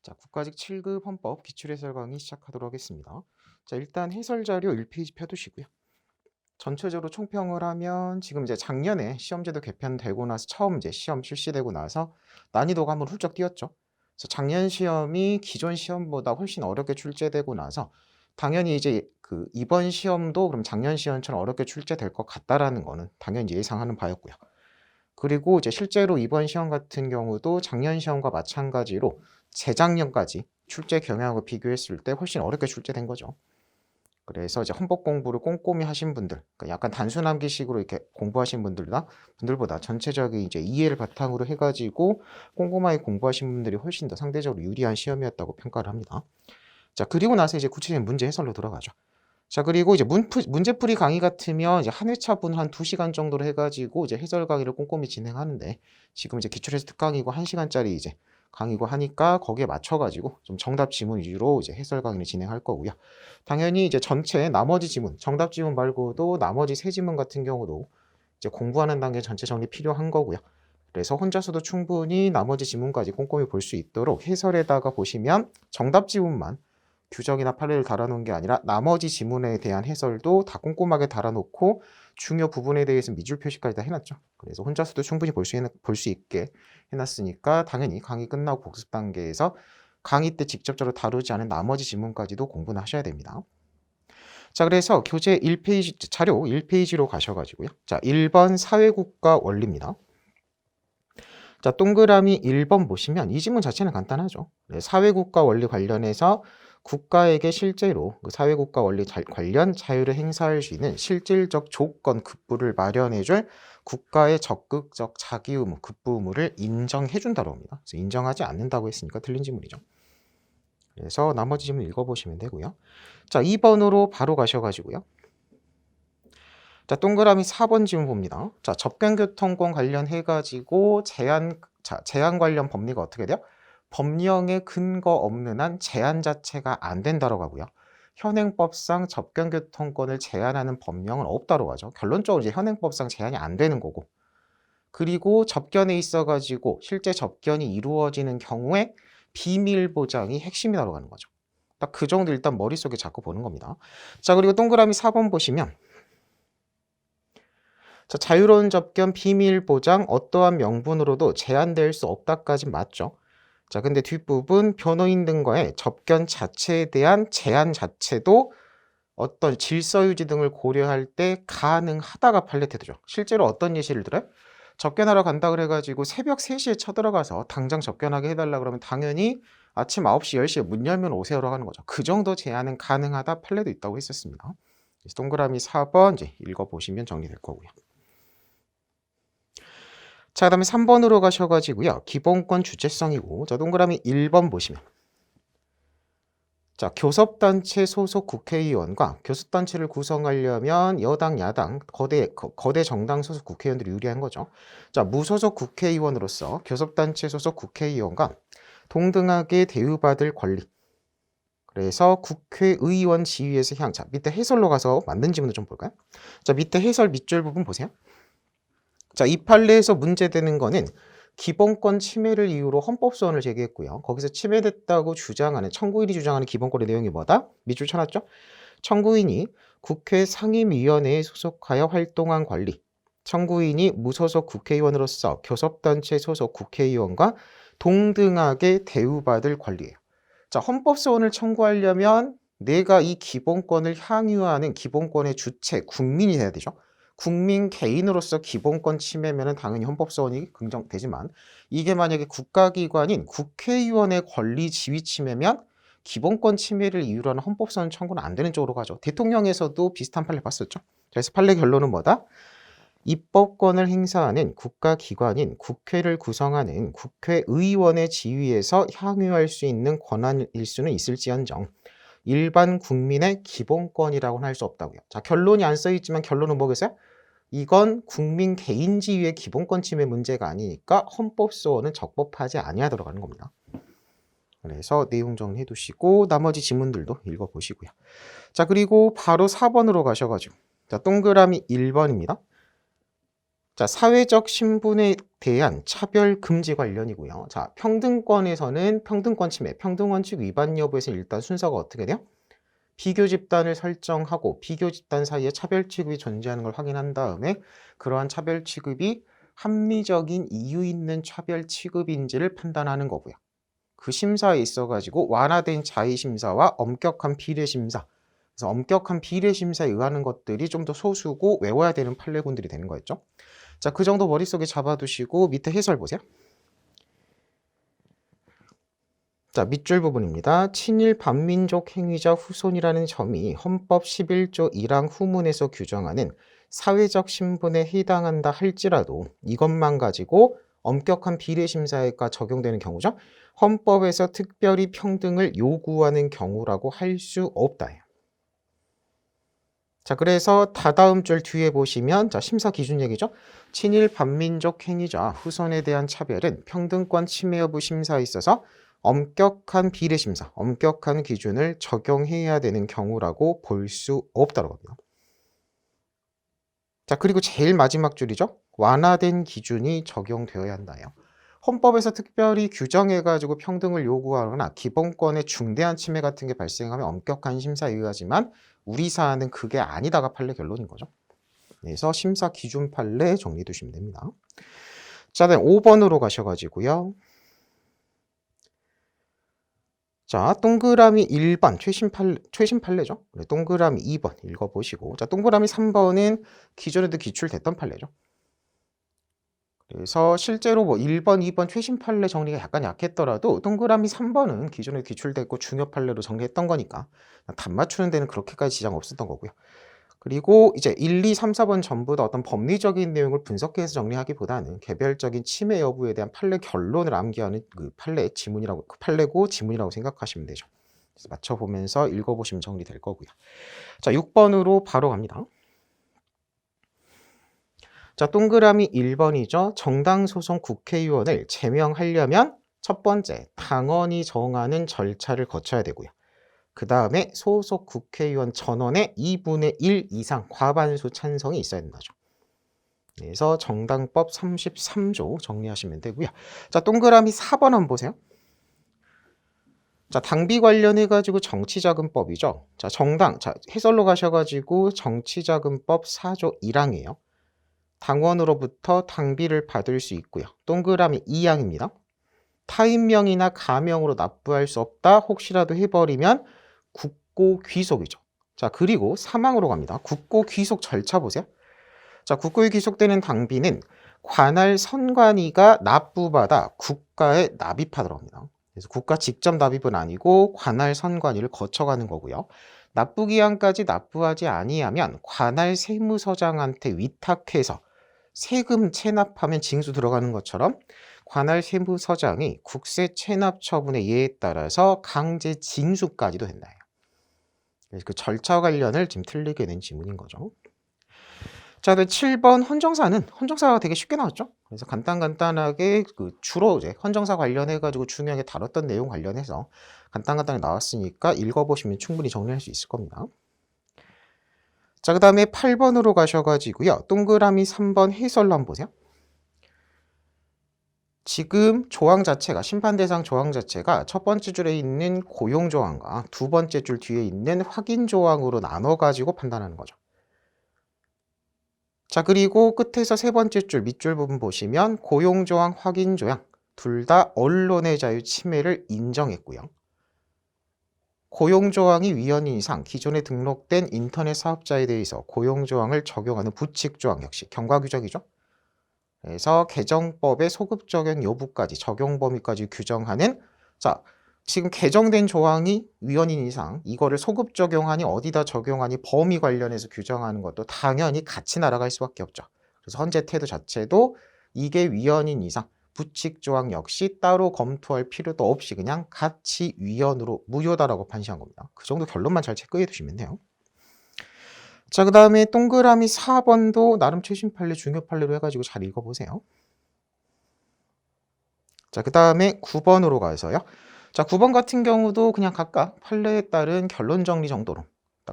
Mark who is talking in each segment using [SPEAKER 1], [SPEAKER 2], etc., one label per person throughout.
[SPEAKER 1] 자, 국가직 7급 헌법 기출해설 강의 시작하도록 하겠습니다. 자, 일단 해설 자료 1페이지 펴두시고요. 전체적으로 총평을 하면 지금 이제 작년에 시험제도 개편되고 나서 처음 이제 시험 실시되고 나서 난이도가 한번 훌쩍 뛰었죠. 그래서 작년 시험이 기존 시험보다 훨씬 어렵게 출제되고 나서 당연히 이제 그 이번 시험도 그럼 작년 시험처럼 어렵게 출제될 것 같다라는 거는 당연히 예상하는 바였고요. 그리고 이제 실제로 이번 시험 같은 경우도 작년 시험과 마찬가지로 재작년까지 출제 경향하고 비교했을 때 훨씬 어렵게 출제된 거죠. 그래서 이제 헌법 공부를 꼼꼼히 하신 분들, 그러니까 약간 단순 암기식으로 이렇게 공부하신 분들보다 전체적인 이제 이해를 바탕으로 해가지고 꼼꼼하게 공부하신 분들이 훨씬 더 상대적으로 유리한 시험이었다고 평가를 합니다. 자, 그리고 나서 이제 구체적인 문제 해설로 돌아가죠. 자, 그리고 이제 문제풀이 강의 같으면 이제 한 회차분 한 2시간 정도로 해가지고 이제 해설 강의를 꼼꼼히 진행하는데 지금 이제 기출해설 특강이고 1시간짜리 이제 강의고 하니까 거기에 맞춰가지고 좀 정답 지문 위주로 이제 해설 강의를 진행할 거고요. 당연히 이제 전체 나머지 지문, 정답 지문 말고도 나머지 세 지문 같은 경우도 이제 공부하는 단계 전체 정리 필요한 거고요. 그래서 혼자서도 충분히 나머지 지문까지 꼼꼼히 볼 수 있도록 해설에다가 보시면 정답 지문만 규정이나 판례를 달아놓은 게 아니라 나머지 지문에 대한 해설도 다 꼼꼼하게 달아놓고 중요 부분에 대해서 미줄 표시까지 다 해놨죠. 그래서 혼자서도 충분히 볼 수 있게 해놨으니까 당연히 강의 끝나고 복습 단계에서 강의 때 직접적으로 다루지 않은 나머지 지문까지도 공부는 하셔야 됩니다. 자, 그래서 교재 1페이지, 자료 1페이지로 가셔가지고요. 자, 1번 사회국가 원리입니다. 자, 동그라미 1번 보시면 이 지문 자체는 간단하죠. 네, 사회국가 원리 관련해서 국가에게 실제로 그 사회국가 원리 관련 자유를 행사할 수 있는 실질적 조건 급부를 마련해줄 국가의 적극적 자기 의무, 급부 의무를 인정해준다고 합니다. 그래서 인정하지 않는다고 했으니까 틀린 지문이죠. 그래서 나머지 지문 읽어보시면 되고요. 자, 2번으로 바로 가셔가지고요. 자, 동그라미 4번 지문 봅니다. 자, 접견교통권 관련해가지고 제한 관련 법리가 어떻게 돼요? 법령에 근거 없는 한 제한 자체가 안 된다고 하고요. 현행법상 접견교통권을 제한하는 법령은 없다고 하죠. 결론적으로 이제 현행법상 제한이 안 되는 거고. 그리고 접견에 있어가지고 실제 접견이 이루어지는 경우에 비밀 보장이 핵심이라고 하는 거죠. 딱 그 정도 일단 머릿속에 잡고 보는 겁니다. 자, 그리고 동그라미 4번 보시면 자, 자유로운 접견 비밀 보장 어떠한 명분으로도 제한될 수 없다까지 맞죠. 자, 근데 뒷부분 변호인 등과의 접견 자체에 대한 제한 자체도 어떤 질서 유지 등을 고려할 때 가능하다가 팔레트죠. 실제로 어떤 예시를 들어요? 접견하러 간다 그래가지고 새벽 3시에 쳐들어가서 당장 접견하게 해달라 그러면 당연히 아침 9시, 10시에 문 열면 오세요라고 하는 거죠. 그 정도 제한은 가능하다 판례도 있다고 했었습니다. 그래서 동그라미 4번 이제 읽어보시면 정리될 거고요. 자, 그 다음에 3번으로 가셔가지고요. 기본권 주체성이고, 자, 동그라미 1번 보시면. 자, 교섭단체 소속 국회의원과 교섭단체를 구성하려면 여당, 야당, 거대 정당 소속 국회의원들이 유리한 거죠. 자, 무소속 국회의원으로서 교섭단체 소속 국회의원과 동등하게 대우받을 권리. 그래서 국회의원 지위에서 자, 밑에 해설로 가서 만든 지문을 좀 볼까요? 자, 밑에 해설 밑줄 부분 보세요. 자, 이 판례에서 문제되는 거는 기본권 침해를 이유로 헌법 소원을 제기했고요. 거기서 침해됐다고 주장하는 청구인이 주장하는 기본권의 내용이 뭐다? 밑줄 쳐놨죠? 청구인이 국회 상임위원회에 소속하여 활동한 권리, 청구인이 무소속 국회의원으로서 교섭단체 소속 국회의원과 동등하게 대우받을 권리예요. 자, 헌법 소원을 청구하려면 내가 이 기본권을 향유하는 기본권의 주체, 국민이 돼야 되죠. 국민 개인으로서 기본권 침해면 당연히 헌법소원이 긍정되지만 이게 만약에 국가기관인 국회의원의 권리 지위 침해면 기본권 침해를 이유로 하는 헌법소원 청구는 안 되는 쪽으로 가죠. 대통령에서도 비슷한 판례 봤었죠. 그래서 판례 결론은 뭐다? 입법권을 행사하는 국가기관인 국회를 구성하는 국회의원의 지위에서 향유할 수 있는 권한일 수는 있을지언정 일반 국민의 기본권이라고는 할 수 없다고요. 자, 결론이 안 써있지만 결론은 뭐겠어요? 이건 국민 개인 지위의 기본권 침해 문제가 아니니까 헌법소원은 적법하지 아니하도록 하는 겁니다. 그래서 내용 정리해 두시고 나머지 지문들도 읽어보시고요. 자, 그리고 바로 4번으로 가셔가지고 자, 동그라미 1번입니다. 자, 사회적 신분에 대한 차별 금지 관련이고요. 자, 평등권에서는 평등권 침해, 평등원칙 위반 여부에서 일단 순서가 어떻게 돼요? 비교 집단을 설정하고 비교 집단 사이에 차별 취급이 존재하는 걸 확인한 다음에 그러한 차별 취급이 합리적인 이유 있는 차별 취급인지를 판단하는 거고요. 그 심사에 있어 가지고 완화된 자의 심사와 엄격한 비례 심사. 그래서 엄격한 비례 심사에 의하는 것들이 좀 더 소수고 외워야 되는 판례군들이 되는 거였죠. 자, 그 정도 머릿속에 잡아두시고 밑에 해설 보세요. 자, 밑줄 부분입니다. 친일 반민족 행위자 후손이라는 점이 헌법 11조 1항 후문에서 규정하는 사회적 신분에 해당한다 할지라도 이것만 가지고 엄격한 비례심사가 적용되는 경우죠. 헌법에서 특별히 평등을 요구하는 경우라고 할 수 없다. 자, 그래서 다다음 줄 뒤에 보시면 자, 심사 기준 얘기죠. 친일 반민족 행위자 후손에 대한 차별은 평등권 침해 여부 심사에 있어서 엄격한 비례 심사, 엄격한 기준을 적용해야 되는 경우라고 볼 수 없다고 합니다. 자, 그리고 제일 마지막 줄이죠. 완화된 기준이 적용되어야 한다요. 헌법에서 특별히 규정해가지고 평등을 요구하거나 기본권의 중대한 침해 같은 게 발생하면 엄격한 심사에 의하지만 우리 사안은 그게 아니다가 판례 결론인 거죠. 그래서 심사 기준 판례 정리해 두시면 됩니다. 자, 다음 5번으로 가셔가지고요. 자, 동그라미 1번 최신 판례죠. 동그라미 2번 읽어보시고, 자, 동그라미 3번은 기존에도 기출됐던 판례죠. 그래서 실제로 뭐 1번, 2번 최신 판례 정리가 약간 약했더라도 동그라미 3번은 기존에 기출됐고 중요 판례로 정리했던 거니까 답 맞추는 데는 그렇게까지 지장 없었던 거고요. 그리고 이제 1, 2, 3, 4번 전부 다 어떤 법리적인 내용을 분석해서 정리하기보다는 개별적인 침해 여부에 대한 판례 결론을 암기하는 그 판례 지문이라고, 그 판례고 지문이라고 생각하시면 되죠. 그래서 맞춰보면서 읽어보시면 정리될 거고요. 자, 6번으로 바로 갑니다. 자, 동그라미 1번이죠. 정당 소속 국회의원을 제명하려면 첫 번째, 당원이 정하는 절차를 거쳐야 되고요. 그 다음에 소속 국회의원 전원의 2분의 1 이상 과반수 찬성이 있어야 된다죠. 그래서 정당법 33조 정리하시면 되고요. 자, 동그라미 4번 한번 보세요. 자, 당비 관련해가지고 정치자금법이죠. 자, 정당, 자, 해설로 가셔가지고 정치자금법 4조 1항이에요. 당원으로부터 당비를 받을 수 있고요. 동그라미 2항입니다. 타인명이나 가명으로 납부할 수 없다. 혹시라도 해버리면 국고 귀속이죠. 자, 그리고 사망으로 갑니다. 국고 귀속 절차 보세요. 자, 국고에 귀속되는 당비는 관할 선관위가 납부받아 국가에 납입하도록 합니다. 그래서 국가 직접 납입은 아니고 관할 선관위를 거쳐가는 거고요. 납부 기한까지 납부하지 아니하면 관할 세무서장한테 위탁해서 세금 체납하면 징수 들어가는 것처럼 관할 세무서장이 국세 체납 처분의 예에 따라서 강제 징수까지도 된다. 그래서 그 절차 관련을 지금 틀리게 낸 지문인 거죠. 자, 7번 헌정사가 되게 쉽게 나왔죠. 그래서 간단하게 주로 이제 헌정사 관련해가지고 중요하게 다뤘던 내용 관련해서 간단하게 나왔으니까 읽어보시면 충분히 정리할 수 있을 겁니다. 자, 그 다음에 8번으로 가셔가지고요. 동그라미 3번 해설로 한번 보세요. 지금 조항 자체가, 심판 대상 조항 자체가 첫 번째 줄에 있는 고용 조항과 두 번째 줄 뒤에 있는 확인 조항으로 나눠가지고 판단하는 거죠. 자, 그리고 끝에서 세 번째 줄 밑줄 부분 보시면 고용 조항, 확인 조항 둘 다 언론의 자유 침해를 인정했고요. 고용조항이 위헌인 이상 기존에 등록된 인터넷 사업자에 대해서 고용조항을 적용하는 부칙조항 역시 경과규정이죠. 그래서 개정법의 소급 적용 여부까지 적용 범위까지 규정하는, 자, 지금 개정된 조항이 위헌인 이상 이거를 소급 적용하니 어디다 적용하니 범위 관련해서 규정하는 것도 당연히 같이 날아갈 수밖에 없죠. 그래서 헌재 태도 자체도 이게 위헌인 이상 부칙조항 역시 따로 검토할 필요도 없이 그냥 같이 위헌으로 무효다라고 판시한 겁니다. 그 정도 결론만 잘 체크해 두시면 돼요. 자, 그 다음에 동그라미 4번도 나름 최신 판례, 중요 판례로 해가지고 잘 읽어보세요. 자, 그 다음에 9번으로 가서요. 자, 9번 같은 경우도 그냥 각각 판례에 따른 결론 정리 정도로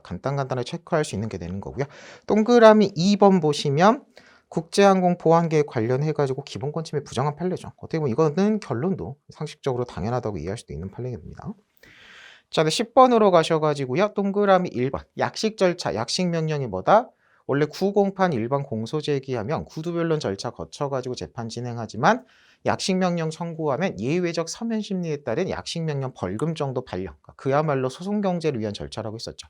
[SPEAKER 1] 간단하게 체크할 수 있는 게 되는 거고요. 동그라미 2번 보시면 국제항공보안계획 관련해가지고 기본권 침해 부정한 판례죠. 어떻게 보면 이거는 결론도 상식적으로 당연하다고 이해할 수도 있는 판례입니다. 자, 10번으로 가셔가지고요. 동그라미 1번. 약식 절차, 약식 명령이 뭐다? 원래 구공판 일반 공소 제기하면 구두변론 절차 거쳐가지고 재판 진행하지만 약식 명령 청구하면 예외적 서면 심리에 따른 약식 명령 벌금 정도 발령. 그야말로 소송 경제를 위한 절차라고 했었죠.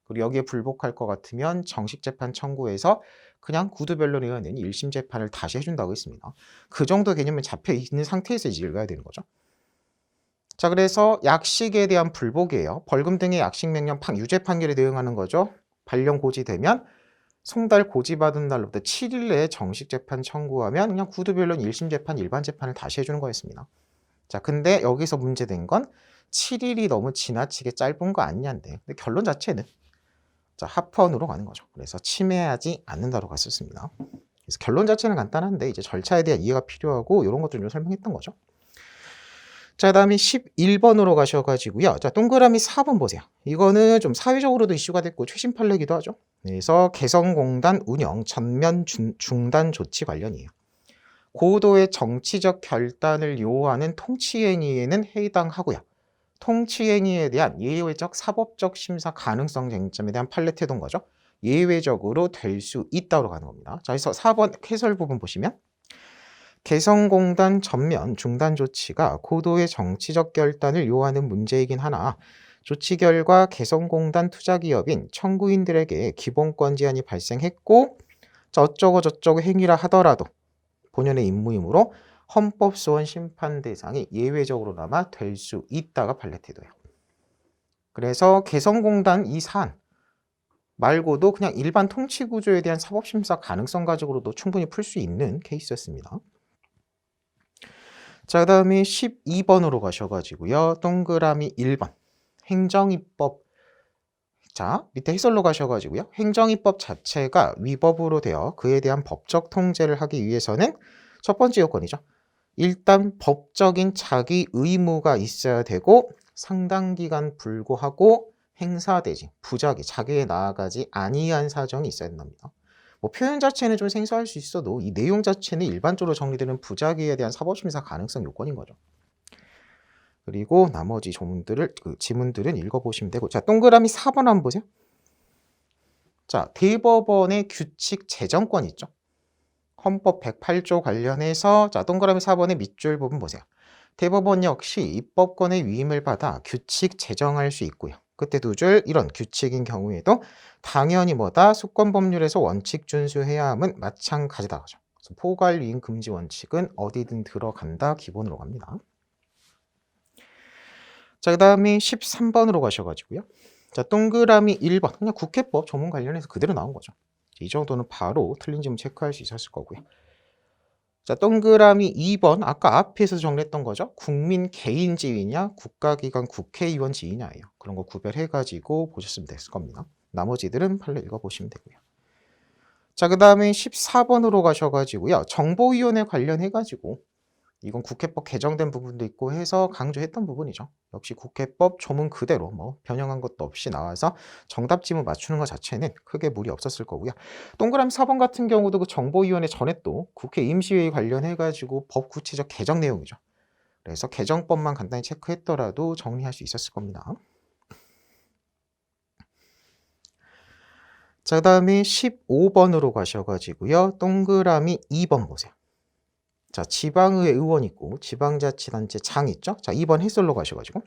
[SPEAKER 1] 그리고 여기에 불복할 것 같으면 정식 재판 청구해서 그냥 구두변론에 의한 1심 재판을 다시 해준다고 했습니다. 그 정도 개념은 잡혀 있는 상태에서 이제 읽어야 되는 거죠. 자, 그래서 약식에 대한 불복이에요. 벌금 등의 약식 명령 유죄 판결에 대응하는 거죠. 발령 고지되면 송달 고지받은 날로부터 7일 내에 정식 재판 청구하면 그냥 구두변론 1심 재판 일반 재판을 다시 해주는 거였습니다. 자, 근데 여기서 문제된 건 7일이 너무 지나치게 짧은 거 아니냐인데, 근데 결론 자체는 자, 합헌으로 가는 거죠. 그래서 침해하지 않는다로 갔었습니다. 그래서 결론 자체는 간단한데 이제 절차에 대한 이해가 필요하고 이런 것들 좀 설명했던 거죠. 자, 다음에 11번으로 가셔가지고요. 자, 동그라미 4번 보세요. 이거는 좀 사회적으로도 이슈가 됐고 최신 판례기도 하죠. 그래서 개성공단 운영 전면 중단 조치 관련이에요. 고도의 정치적 결단을 요하는 통치행위에는 해당하고요. 통치행위에 대한 예외적 사법적 심사 가능성 쟁점에 대한 판례 태도인 거죠. 예외적으로 될 수 있다고 가는 겁니다. 자, 그래서 4번 해설 부분 보시면 개성공단 전면 중단 조치가 고도의 정치적 결단을 요하는 문제이긴 하나 조치 결과 개성공단 투자기업인 청구인들에게 기본권 제한이 발생했고 어쩌고 행위라 하더라도 본연의 임무이므로 헌법소원 심판 대상이 예외적으로나마 될 수 있다가 판례 태도예요. 그래서 개성공단 이 사안 말고도 그냥 일반 통치구조에 대한 사법심사 가능성 가지고도 충분히 풀 수 있는 케이스였습니다. 자, 그 다음에 12번으로 가셔가지고요. 동그라미 1번. 행정입법. 자, 밑에 해설로 가셔가지고요. 행정입법 자체가 위법으로 되어 그에 대한 법적 통제를 하기 위해서는 첫 번째 요건이죠. 일단 법적인 자기 의무가 있어야 되고 상당 기간 불구하고 행사되지 부작위 자기에 나아가지 아니한 사정이 있어야 된답니다. 뭐 표현 자체는 좀 생소할 수 있어도 이 내용 자체는 일반적으로 정리되는 부작위에 대한 사법심사 가능성 요건인 거죠. 그리고 나머지 지문들은 읽어보시면 되고, 자, 동그라미 4번 한번 보세요. 자, 대법원의 규칙 제정권 있죠. 헌법 108조 관련해서 자, 동그라미 4번의 밑줄 부분 보세요. 대법원 역시 입법권의 위임을 받아 규칙 제정할 수 있고요. 그때 두 줄 이런 규칙인 경우에도 당연히 뭐다 수권법률에서 원칙 준수해야 함은 마찬가지다. 그래서 포괄 위임 금지 원칙은 어디든 들어간다 기본으로 갑니다. 자, 그 다음에 13번으로 가셔가지고요. 자, 동그라미 1번 그냥 국회법 전문 관련해서 그대로 나온 거죠. 이 정도는 바로 틀린 질문 체크할 수 있었을 거고요. 자, 동그라미 2번 아까 앞에서 정리했던 거죠. 국민 개인 지위냐 국가기관 국회의원 지위냐예요. 그런 거 구별해가지고 보셨으면 됐을 겁니다. 나머지들은 판례 읽어보시면 되고요. 자, 그 다음에 14번으로 가셔가지고요. 정보위원회 관련해가지고 이건 국회법 개정된 부분도 있고 해서 강조했던 부분이죠. 역시 국회법 조문 그대로 뭐 변형한 것도 없이 나와서 정답 지문 맞추는 것 자체는 크게 무리 없었을 거고요. 동그라미 4번 같은 경우도 그 정보위원회 전에 또 국회 임시회의 관련해가지고 법 구체적 개정 내용이죠. 그래서 개정법만 간단히 체크했더라도 정리할 수 있었을 겁니다. 자, 그 다음에 15번으로 가셔가지고요. 동그라미 2번 보세요. 자, 지방의회 의원 있고 지방자치단체 장 있죠? 자, 2번 해설로 가셔가지고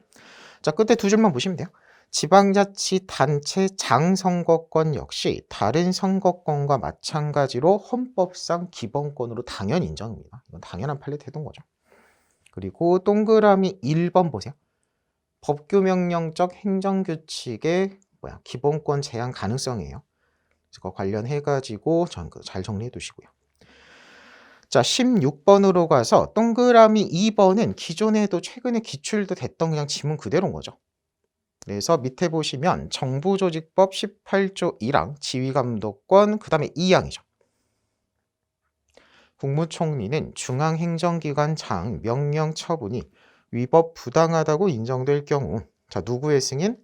[SPEAKER 1] 자, 끝에 두 줄만 보시면 돼요. 지방자치단체 장 선거권 역시 다른 선거권과 마찬가지로 헌법상 기본권으로 당연히 인정합니다. 이건 당연한 판례 태도인 거죠. 그리고 동그라미 1번 보세요. 법규명령적 행정규칙의 기본권 제한 가능성이에요. 그거 관련해가지고 잘 정리해 두시고요. 자, 16번으로 가서 동그라미 2번은 기존에도 최근에 기출도 됐던 그냥 지문 그대로인 거죠. 그래서 밑에 보시면 정부조직법 18조 1항 지휘감독권 그 다음에 2항이죠. 국무총리는 중앙행정기관 장 명령 처분이 위법 부당하다고 인정될 경우 자, 누구의 승인?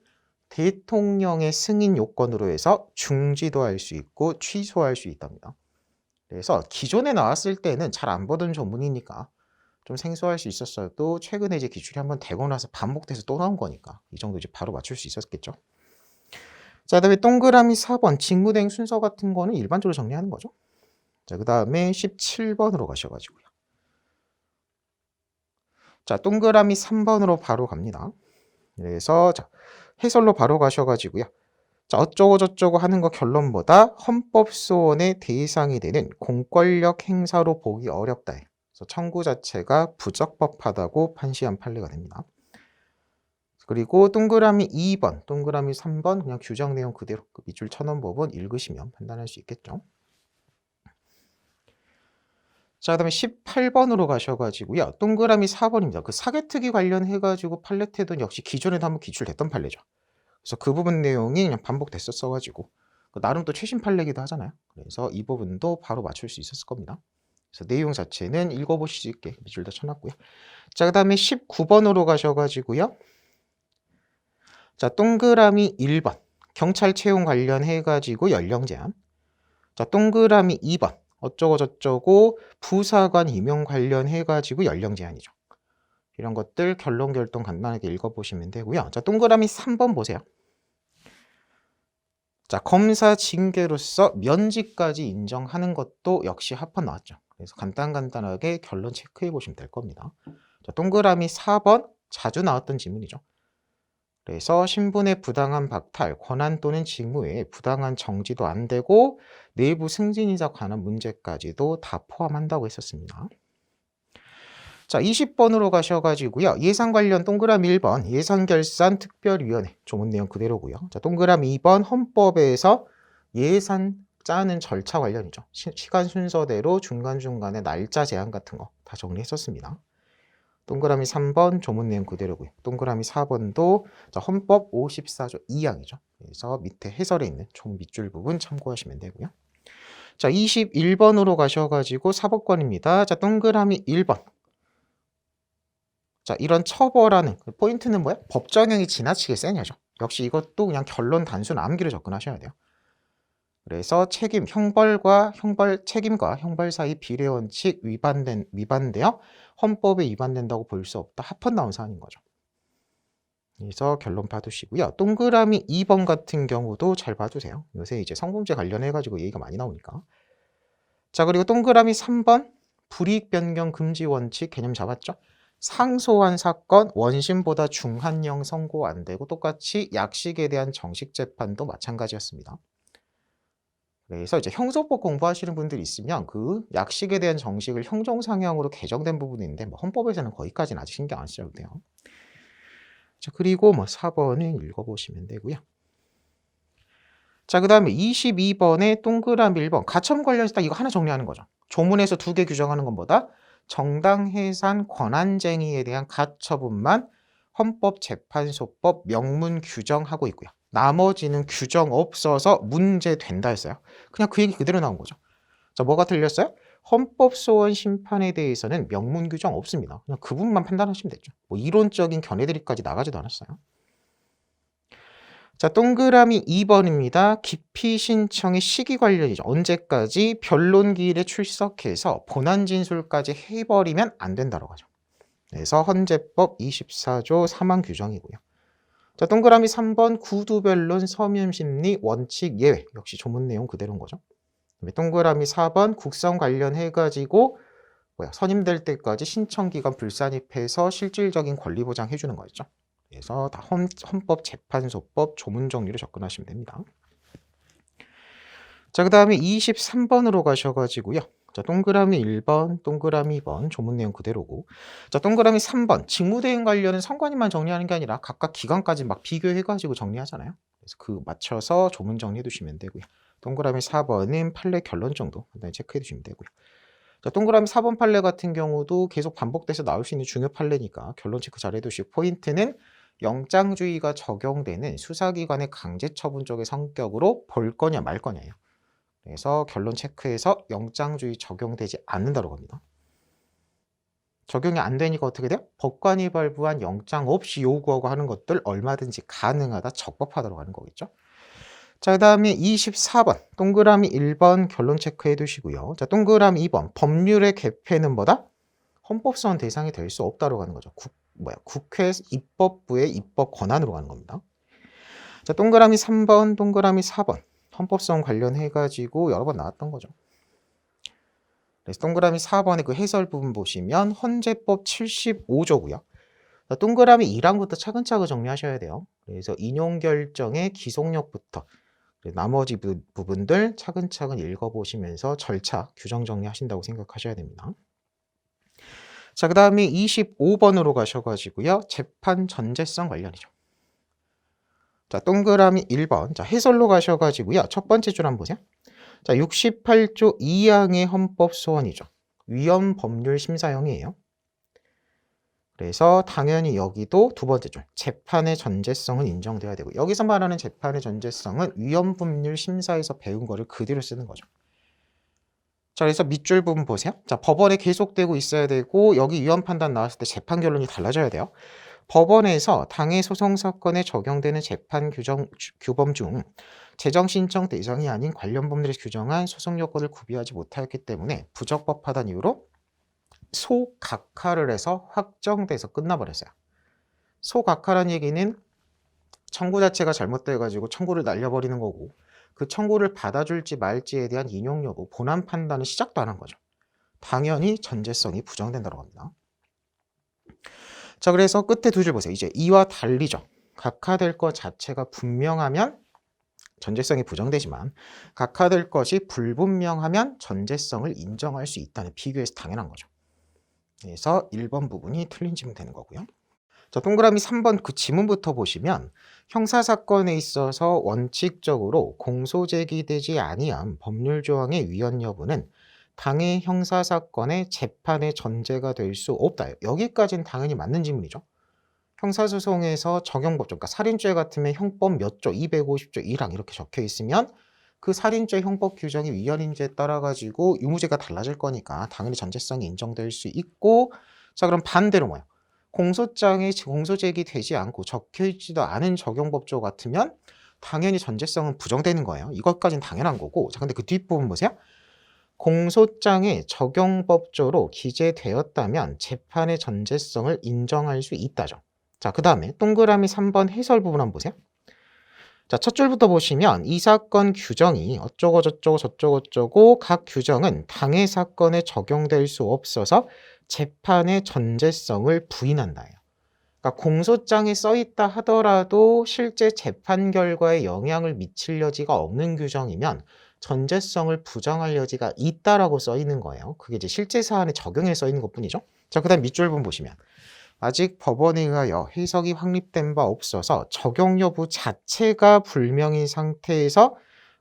[SPEAKER 1] 대통령의 승인 요건으로 해서 중지도 할 수 있고 취소할 수 있답니다. 그래서 기존에 나왔을 때는 잘 안 보던 조문이니까 좀 생소할 수 있었어도 최근에 이제 기출이 한번 되고 나서 반복돼서 또 나온 거니까 이 정도 이제 바로 맞출 수 있었겠죠. 자, 그다음에 동그라미 4번 직무대행 순서 같은 거는 일반적으로 정리하는 거죠. 자, 그다음에 17번으로 가셔가지고요. 자, 동그라미 3번으로 바로 갑니다. 그래서 자, 해설로 바로 가셔가지고요. 자, 어쩌고 저쩌고 하는 거 결론보다 헌법소원의 대상이 되는 공권력 행사로 보기 어렵다. 그래서 청구 자체가 부적법하다고 판시한 판례가 됩니다. 그리고 동그라미 2번, 동그라미 3번 그냥 규정 내용 그대로 그 밑줄 쳐놓은 부분 읽으시면 판단할 수 있겠죠. 자, 그다음에 18번으로 가셔가지고요. 동그라미 4번입니다. 그 사개특위 관련해가지고 판례 태도는 역시 기존에도 한번 기출됐던 판례죠. 그래서 그 부분 내용이 그냥 반복됐었어가지고 나름 또 최신 판례기도 하잖아요. 그래서 이 부분도 바로 맞출 수 있었을 겁니다. 그래서 내용 자체는 읽어보실 수 있게 밑줄 다 쳐놨고요. 자, 그다음에 19번으로 가셔가지고요. 자, 동그라미 1번 경찰 채용 관련해가지고 연령 제한. 자, 동그라미 2번 어쩌고 저쩌고 부사관 임용 관련해가지고 연령 제한이죠. 이런 것들 결론 결동 간단하게 읽어보시면 되고요. 자, 동그라미 3번 보세요. 자, 검사 징계로서 면직까지 인정하는 것도 역시 합헌 나왔죠. 그래서 간단하게 결론 체크해 보시면 될 겁니다. 자, 동그라미 4번 자주 나왔던 질문이죠. 그래서 신분의 부당한 박탈, 권한 또는 직무 외에 부당한 정지도 안 되고 내부 승진이자 관한 문제까지도 다 포함한다고 했었습니다. 자, 20번으로 가셔가지고요. 예산 관련 동그라미 1번 예산결산 특별위원회 조문 내용 그대로고요. 자, 동그라미 2번 헌법에서 예산 짜는 절차 관련이죠. 시간 순서대로 중간중간에 날짜 제한 같은 거 다 정리했었습니다. 동그라미 3번 조문 내용 그대로고요. 동그라미 4번도 헌법 54조 2항이죠. 그래서 밑에 해설에 있는 총 밑줄 부분 참고하시면 되고요. 자, 21번으로 가셔가지고 사법권입니다. 자, 동그라미 1번. 자, 이런 처벌하는 포인트는 뭐야? 법정형이 지나치게 세냐죠. 역시 이것도 그냥 결론 단순 암기로 접근하셔야 돼요. 그래서 책임과 형벌 사이 비례 원칙 위반되어 헌법에 위반된다고 볼 수 없다. 합헌 나온 사안인 거죠. 그래서 결론 봐두시고요. 동그라미 2번 같은 경우도 잘 봐주세요. 요새 이제 성범죄 관련해가지고 얘기가 많이 나오니까. 자, 그리고 동그라미 3번 불이익 변경 금지 원칙 개념 잡았죠? 상소한 사건 원심보다 중한형 선고 안 되고 똑같이 약식에 대한 정식 재판도 마찬가지였습니다. 그래서 이제 형소법 공부하시는 분들이 있으면 그 약식에 대한 정식을 형정상향으로 개정된 부분이 있는데 헌법에서는 거기까지는 아직 신경 안 쓰셔도 돼요. 자, 그리고 4번을 읽어보시면 되고요. 자, 그 다음에 22번에 동그라미 1번 가처분 관련해서 딱 이거 하나 정리하는 거죠. 조문에서 2개 규정하는 것보다 정당해산 권한쟁의에 대한 가처분만 헌법재판소법 명문 규정하고 있고요. 나머지는 규정 없어서 문제된다 했어요. 그냥 그 얘기 그대로 나온 거죠. 자, 뭐가 틀렸어요? 헌법소원 심판에 대해서는 명문 규정 없습니다. 그냥 그 부분만 판단하시면 됐죠. 이론적인 견해들이까지 나가지도 않았어요. 자, 동그라미 2번입니다. 기피 신청의 시기 관련이죠. 언제까지 변론기일에 출석해서 본안 진술까지 해버리면 안 된다고 하죠. 그래서 헌재법 24조 3항 규정이고요. 자, 동그라미 3번 구두변론 서면심리 원칙 예외 역시 조문 내용 그대로인 거죠. 동그라미 4번 국선 관련해가지고 선임될 때까지 신청기간 불산입해서 실질적인 권리 보장 해주는 거였죠. 그래서 다 헌법재판소법 조문 정리로 접근하시면 됩니다. 자, 그 다음에 23번으로 가셔가지고요. 자, 동그라미 1번, 동그라미 2번 조문 내용 그대로고, 자, 동그라미 3번 직무대행 관련은 선관위만 정리하는 게 아니라 각각 기관까지 막 비교해가지고 정리하잖아요. 그래서 그 맞춰서 조문 정리해 두시면 되고요. 동그라미 4번은 판례 결론 정도 간단히 체크해 두시면 되고요. 자, 동그라미 4번 판례 같은 경우도 계속 반복돼서 나올 수 있는 중요 판례니까 결론 체크 잘 해두시고, 포인트는 영장주의가 적용되는 수사기관의 강제처분 쪽의 성격으로 볼 거냐 말 거냐예요. 그래서 결론 체크해서 영장주의 적용되지 않는다고 합니다. 적용이 안 되니까 어떻게 돼요? 법관이 발부한 영장 없이 요구하고 하는 것들 얼마든지 가능하다, 적법하다고 하는 거겠죠. 자, 그 다음에 24번 동그라미 1번 결론 체크해 두시고요. 자, 동그라미 2번 법률의 개폐는 뭐다? 헌법소원 대상이 될 수 없다로 가는 거죠. 국회 입법부의 입법 권한으로 가는 겁니다. 자, 동그라미 3번, 동그라미 4번 헌법소원 관련해 가지고 여러 번 나왔던 거죠. 그래서 동그라미 4번의 그 해설 부분 보시면 헌재법 75조고요. 자, 동그라미 2항부터 차근차근 정리하셔야 돼요. 그래서 인용 결정의 기속력부터 나머지 부분들 차근차근 읽어보시면서 절차, 규정 정리하신다고 생각하셔야 됩니다. 자, 그 다음에 25번으로 가셔가지고요. 재판 전제성 관련이죠. 자, 동그라미 1번. 자, 해설로 가셔가지고요. 첫 번째 줄 한번 보세요. 자, 68조 2항의 헌법 소원이죠. 위헌 법률 심사형이에요. 그래서 당연히 여기도 두 번째 줄 재판의 전제성은 인정돼야 되고, 여기서 말하는 재판의 전제성은 위헌 법률 심사에서 배운 거를 그대로 쓰는 거죠. 자, 그래서 밑줄 부분 보세요. 자, 법원에 계속되고 있어야 되고, 여기 위헌 판단 나왔을 때 재판 결론이 달라져야 돼요. 법원에서 당해 소송 사건에 적용되는 재판 규범 중 재정 신청 대상이 아닌 관련 법률에서 규정한 소송 요건을 구비하지 못하였기 때문에 부적법하다는 이유로 소각하를 해서 확정돼서 끝나버렸어요. 소각하라는 얘기는 청구 자체가 잘못돼가지고 청구를 날려버리는 거고, 그 청구를 받아줄지 말지에 대한 인용 여부, 본안 판단은 시작도 안 한 거죠. 당연히 전제성이 부정된다고 합니다. 자, 그래서 끝에 두 줄 보세요. 이제 이와 달리죠. 각하될 것 자체가 분명하면 전제성이 부정되지만, 각하될 것이 불분명하면 전제성을 인정할 수 있다는 비교에서 당연한 거죠. 그래서 1번 부분이 틀린 지문 되는 거고요. 자, 동그라미 3번 그 지문부터 보시면 형사사건에 있어서 원칙적으로 공소제기되지 아니한 법률조항의 위헌 여부는 당해 형사사건의 재판의 전제가 될 수 없다. 여기까지는 당연히 맞는 지문이죠. 형사소송에서 적용법조, 그러니까 살인죄 같으면 형법 몇 조, 250조 1항 이렇게 적혀 있으면 그 살인죄 형법 규정이 위헌인지에 따라 가지고 유무죄가 달라질 거니까 당연히 전제성이 인정될 수 있고, 자, 그럼 반대로 뭐야? 공소장에 공소제기되지 않고 적혀있지도 않은 적용법조 같으면 당연히 전제성은 부정되는 거예요. 이것까지는 당연한 거고. 자, 근데 그 뒷부분 보세요. 공소장에 적용법조로 기재되었다면 재판의 전제성을 인정할 수 있다죠. 자, 그 다음에 동그라미 3번 해설 부분 한번 보세요. 자, 첫 줄부터 보시면 이 사건 규정이 어쩌고 저쩌고 저쩌고 저쩌고 각 규정은 당해 사건에 적용될 수 없어서 재판의 전제성을 부인한다예요. 그러니까 공소장에 써 있다 하더라도 실제 재판 결과에 영향을 미칠 여지가 없는 규정이면 전제성을 부정할 여지가 있다라고 써 있는 거예요. 그게 이제 실제 사안에 적용해 써 있는 것뿐이죠. 자, 그다음 밑줄 부분 보시면 아직 법원에 의하여 해석이 확립된 바 없어서 적용 여부 자체가 불명인 상태에서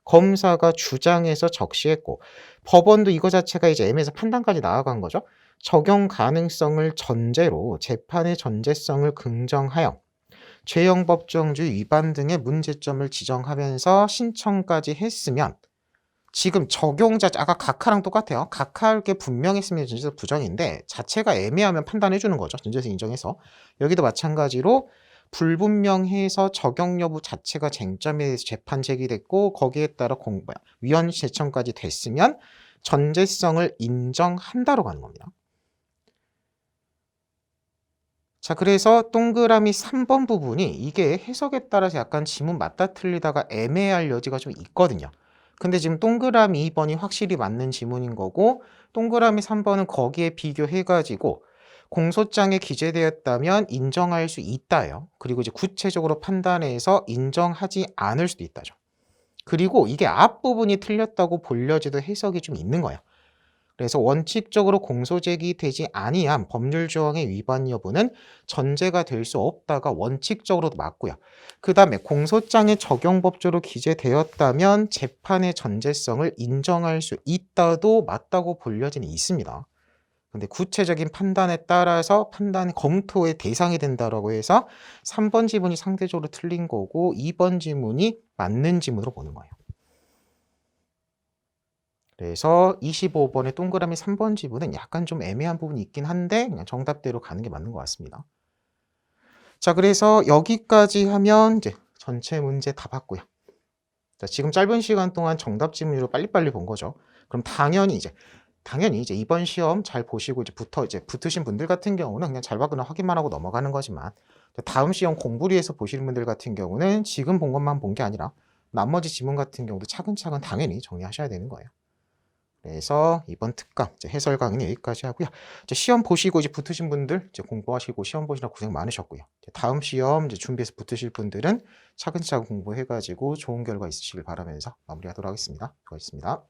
[SPEAKER 1] 검사가 주장해서 적시했고, 법원도 이거 자체가 이제 애매해서 판단까지 나아간 거죠. 적용 가능성을 전제로 재판의 전제성을 긍정하여 죄형 법정주의 위반 등의 문제점을 지정하면서 신청까지 했으면, 지금 적용자 아까 각하랑 똑같아요. 각하할 게 분명했으면 전제성 부정인데 자체가 애매하면 판단해 주는 거죠. 전제성 인정해서. 여기도 마찬가지로 불분명해서 적용 여부 자체가 쟁점에 대해서 재판 제기됐고 거기에 따라 위헌 제청까지 됐으면 전제성을 인정한다로 가는 겁니다. 자, 그래서 동그라미 3번 부분이 이게 해석에 따라서 약간 지문 맞다 틀리다가 애매할 여지가 좀 있거든요. 근데 지금 동그라미 2번이 확실히 맞는 지문인 거고, 동그라미 3번은 거기에 비교해가지고 공소장에 기재되었다면 인정할 수 있다요. 그리고 이제 구체적으로 판단해서 인정하지 않을 수도 있다죠. 그리고 이게 앞부분이 틀렸다고 볼 여지도 해석이 좀 있는 거예요. 그래서 원칙적으로 공소제기되지 아니한 법률 조항의 위반 여부는 전제가 될 수 없다가 원칙적으로도 맞고요. 그 다음에 공소장의 적용법조로 기재되었다면 재판의 전제성을 인정할 수 있다도 맞다고 볼 여지는 있습니다. 근데 구체적인 판단에 따라서 판단 검토의 대상이 된다고 해서 3번 지문이 상대적으로 틀린 거고 2번 지문이 맞는 지문으로 보는 거예요. 그래서 25번의 동그라미 3번 지문은 약간 좀 애매한 부분이 있긴 한데 그냥 정답대로 가는 게 맞는 것 같습니다. 자, 그래서 여기까지 하면 이제 전체 문제 다 봤고요. 자, 지금 짧은 시간 동안 정답 지문으로 빨리빨리 본 거죠. 그럼 당연히 이제 이번 시험 잘 보시고 이제 붙으신 분들 같은 경우는 그냥 잘 봤거나 확인만 하고 넘어가는 거지만, 다음 시험 공부를 위해서 보시는 분들 같은 경우는 지금 본 것만 본 게 아니라 나머지 지문 같은 경우도 차근차근 당연히 정리하셔야 되는 거예요. 그래서 이번 특강 이제 해설 강의는 여기까지 하고요. 이제 시험 보시고 이제 붙으신 분들 이제 공부하시고 시험 보시느라 고생 많으셨고요. 이제 다음 시험 이제 준비해서 붙으실 분들은 차근차근 공부해가지고 좋은 결과 있으시길 바라면서 마무리하도록 하겠습니다. 수고하셨습니다.